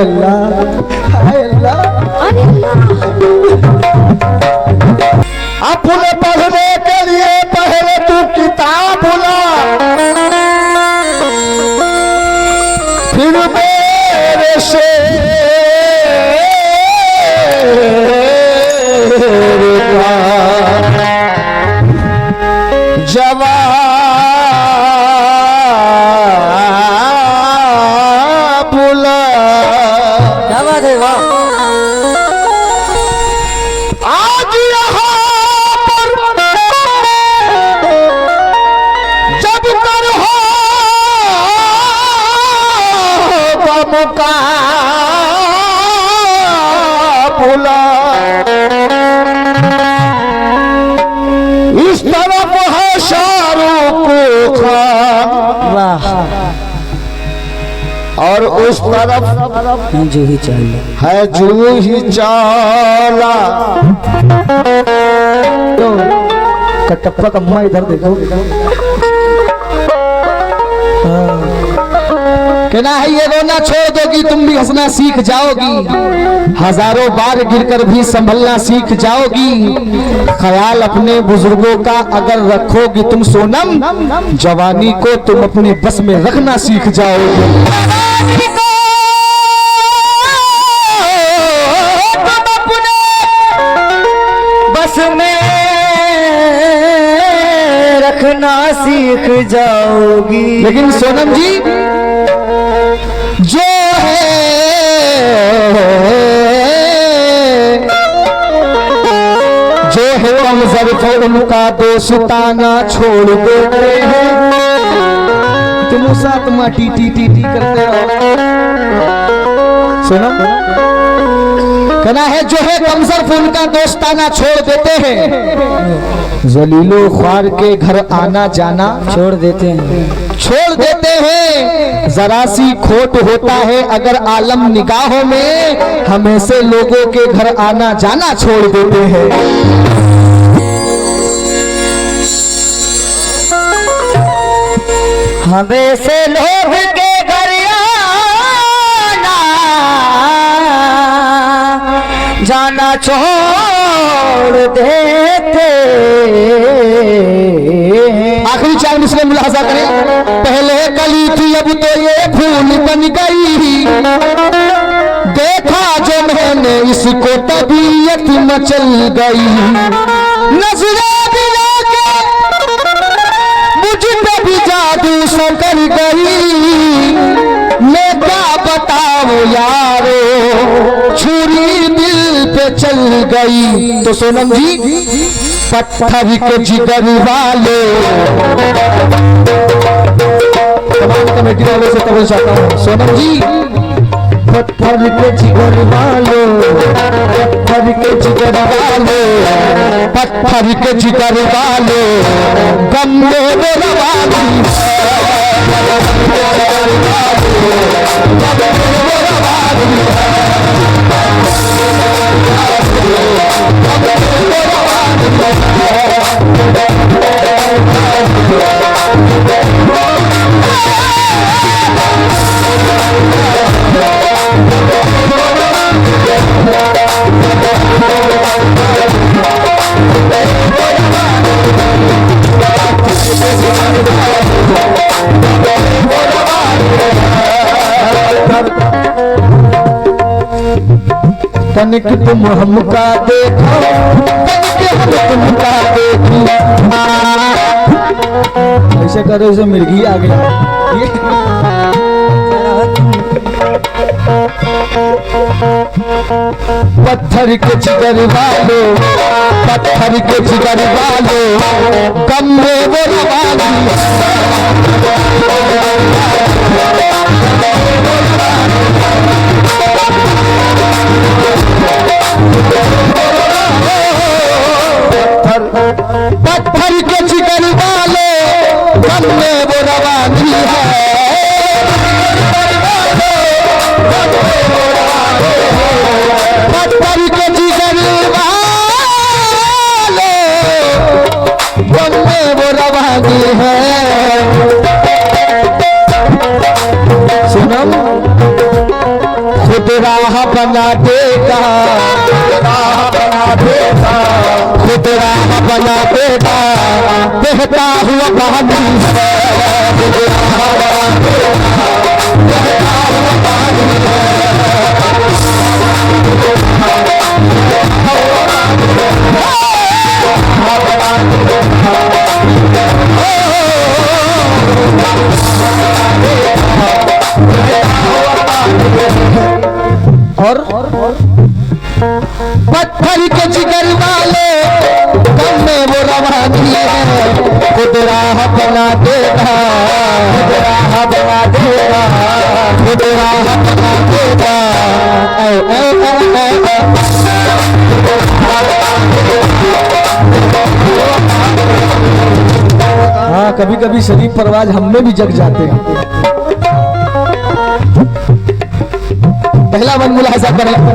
अल्लाह हाय अल्लाह। अपने पढ़ने के लिए पहले तू किताब ला, फिर मेरे से जवाब ला। क्या बात है, वाह। आज यहाँ पर जब कर हो मुकाबला, इस तरफ है शाहरुख खान और उस तरफ जो ही चाहिए है जूही चाला। कटप्पा कम्मा इधर देखो, कहना है ये रोना छोड़ दोगी तुम भी हंसना सीख जाओगी, हजारों बार गिरकर भी संभलना सीख जाओगी, ख्याल अपने बुजुर्गों का अगर रखोगी तुम सोनम, जवानी को तुम अपने बस में रखना सीख जाओगी। बस में रखना सीख जाओगी। लेकिन सोनम जी जो है हम ज़र्फ़ उनका दोस्ताना छोड़ देते हैं, तुम साथ टी टी टी टी करते रहो। सोनम कहना है जो है कमजर्फ उनका दोस्ताना छोड़ देते हैं, जलीलो ख्वार के घर आना जाना छोड़ देते हैं। जरा सी खोट होता है अगर आलम निगाहों में, हमें से लोगों के घर आना जाना छोड़ देते हैं। हमें से लोग के घर आना जाना छोड़ देते। आखिरी 4 मिसरे मुलाहजा करें। पहले कली थी अब तो ये फूल बन गई, देखा जो मैंने इसको तबीयत मचल गई, नजरें मिला के मुझ पे भी जादू सा कर गई, मैं क्या बताऊं यारो छुरी दिल पे चल गई। तो सोनम जी पत्थर के जिगर वाले, तमाम कमेटी वालों से कबूल चाहता हूँ, सोनम जी पत्थर के जिगर वालों, पत्थर के जिगर वालों, पत्थर के जिगर वालों, गम में रवानी तनिक तुम हमका देखो, तनिक हम तुमका देखी, ऐसे करो इसे मिर्गी आ गया। पत्थर के जिगर वालों, पत्थर के जिगर वालों, कम में वो रवानी, पत्थर के जिगर वालों, कम में वो रवानी है, पत्थर के जिगर वालों, कम में वो रवानी है। सोनम खुद राह बना देगा, खुद राह बना देगा, बहता हुआ पानी है, खुद राह बना देगा, बहता हुआ पानी है। और पत्थर के जिगर वाले कम में वो रवानी है, खुद राह बना देगा, खुद राह बना देगा, खुद राह बना देगा। हाँ, कभी कभी शरीफ परवाज हम में भी जग जाते हैं। पहला मन मुलाहिजा करें, हो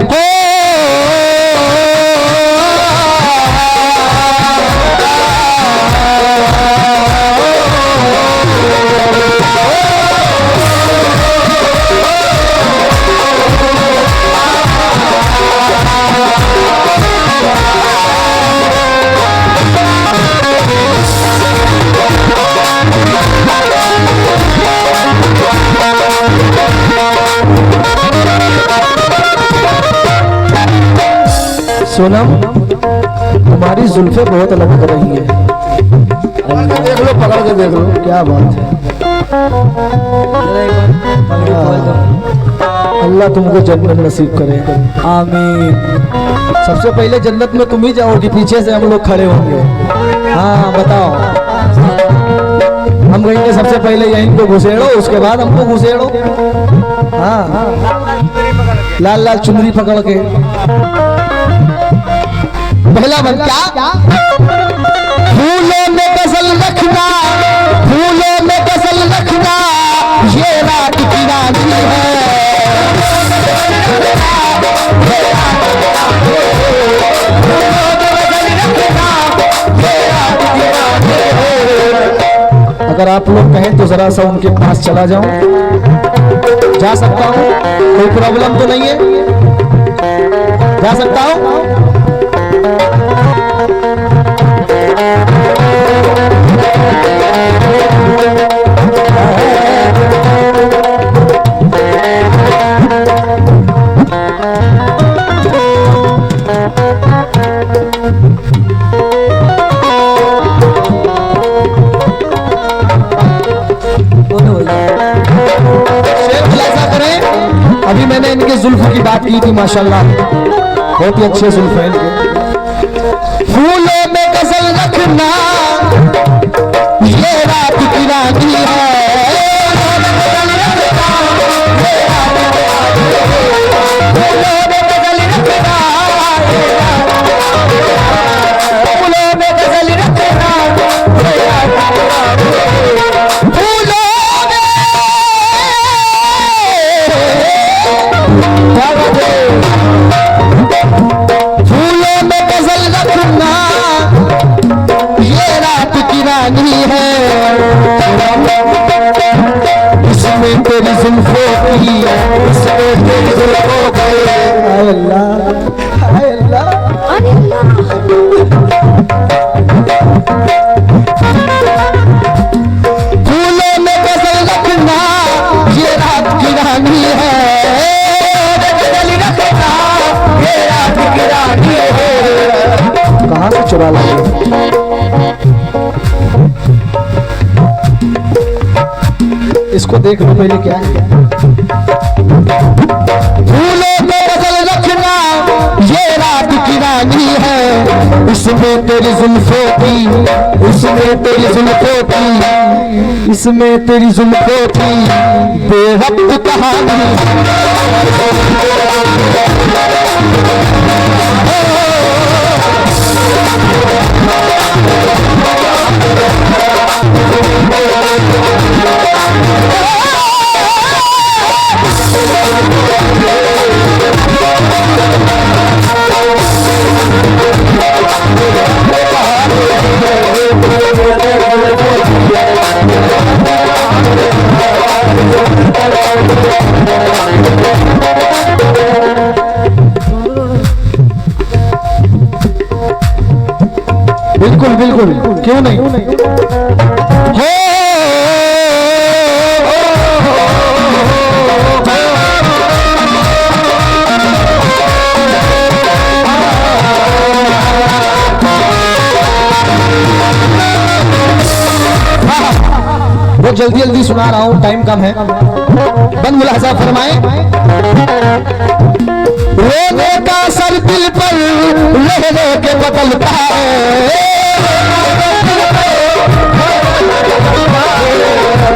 सोनम, तुम्हारी जुल्फे बहुत लग रही है। देख लो, पकड़ के देख लो, क्या बात है। अल्लाह तुमको जन्नत नसीब करे, आमीन। सबसे पहले जन्नत में तुम ही जाओगी, पीछे से हम लोग खड़े होंगे। हाँ बताओ, हम कहेंगे सबसे पहले यहीं को घुसेड़ो, उसके बाद हमको घुसेड़ो। हाँ, लाल लाल चुनरी पकड़ के। पहला मन क्या, फूलों में गजल रखना, फूलों में गजल रखना, ये रात की रानी है। अगर आप लोग कहें तो जरा सा उनके पास चला जाऊं, जा सकता हूं, कोई प्रॉब्लम तो नहीं है, जा सकता हूं। अभी मैंने इनके जुल्फ की बात की थी, माशाल्लाह बहुत ही अच्छे जुल्फ हैं इनके। फूलों में गजल रखना, ये रात की रानी है। फूलों में गजल रखना, ये रात की रानी है। इसमें तेरी जुल्फों की, इसमें तेरी जुल्फों की। हाय अल्लाह, हाय अल्लाह, फूलों में गजल रखना, ये रात की रानी है। कहाँ से चुरा लाए? इसको देख लो पहले क्या है। फूलों में गजल रखना, ये रात की रानी है। इसमें तेरी जुल्फों की, इसमें तेरी जुल्फों की, इसमें तेरी जुल्फों की बेवक्त कहानी। बिल्कुल, क्यों नहीं। हो बहुत जल्दी जल्दी सुना रहा हूं, टाइम कम है। बंद मुलाजा फरमाए। रोने का सर दिल पर लहरे के बदलता है,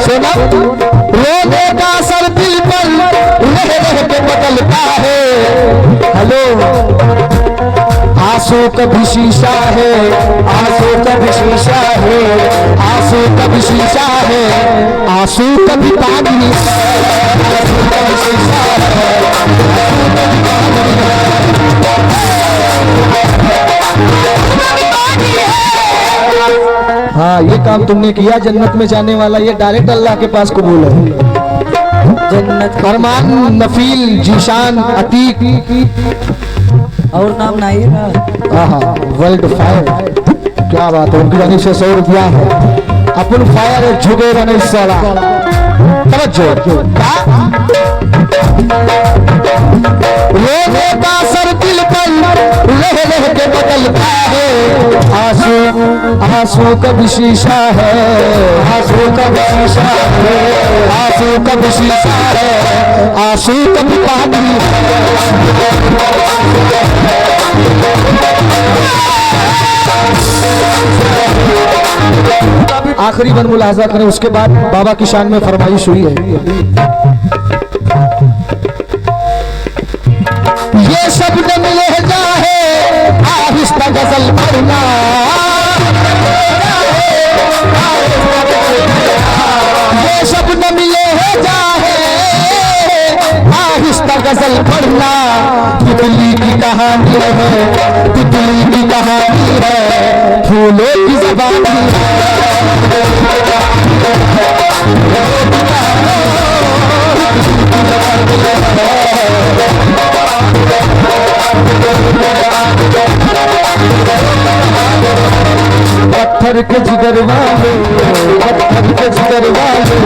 सुना। रोने का सर दिल पर लहरे के बदलता है। हेलो, आंसू कभी शीशा है, आंसू कभी शीशा है, आंसू कभी शीशा है, आंसू कभी पानी है, आंसू कभी शीशा है, हाँ ये काम तुमने किया, जन्नत में जाने वाला ये डायरेक्ट अल्लाह के पास कबूल है। जन्नत अरमान, नफील, जीशान, अतीक और नाम नहीं है। हाँ, वर्ल्ड फायर, क्या बात है, उनकी जानी से 100 रुपया है। अपन फायर झुकेगा नहीं साला, तवज्जो। रोने का सर दिल पर लह लह के बदलता है, आंसू आंसू कभी शीशा है, आंसू कभी शीशा है, आंसू कभी शीशा है, आंसू कभी पानी है। आखिरी बन मुलाजा करें, उसके बाद बाबा की शान में फरमाइश हुई है। ये शब्द लहजा है आहिस्ता गजल पढ़ना, ये शब्द लहजा है आहिस्ता गजल पढ़ना। तितली की कहानी है, तितली की कहानी है, फूलों की ज़बानी है। पत्थर के जिगर वाले, पत्थर के जिगर वाले,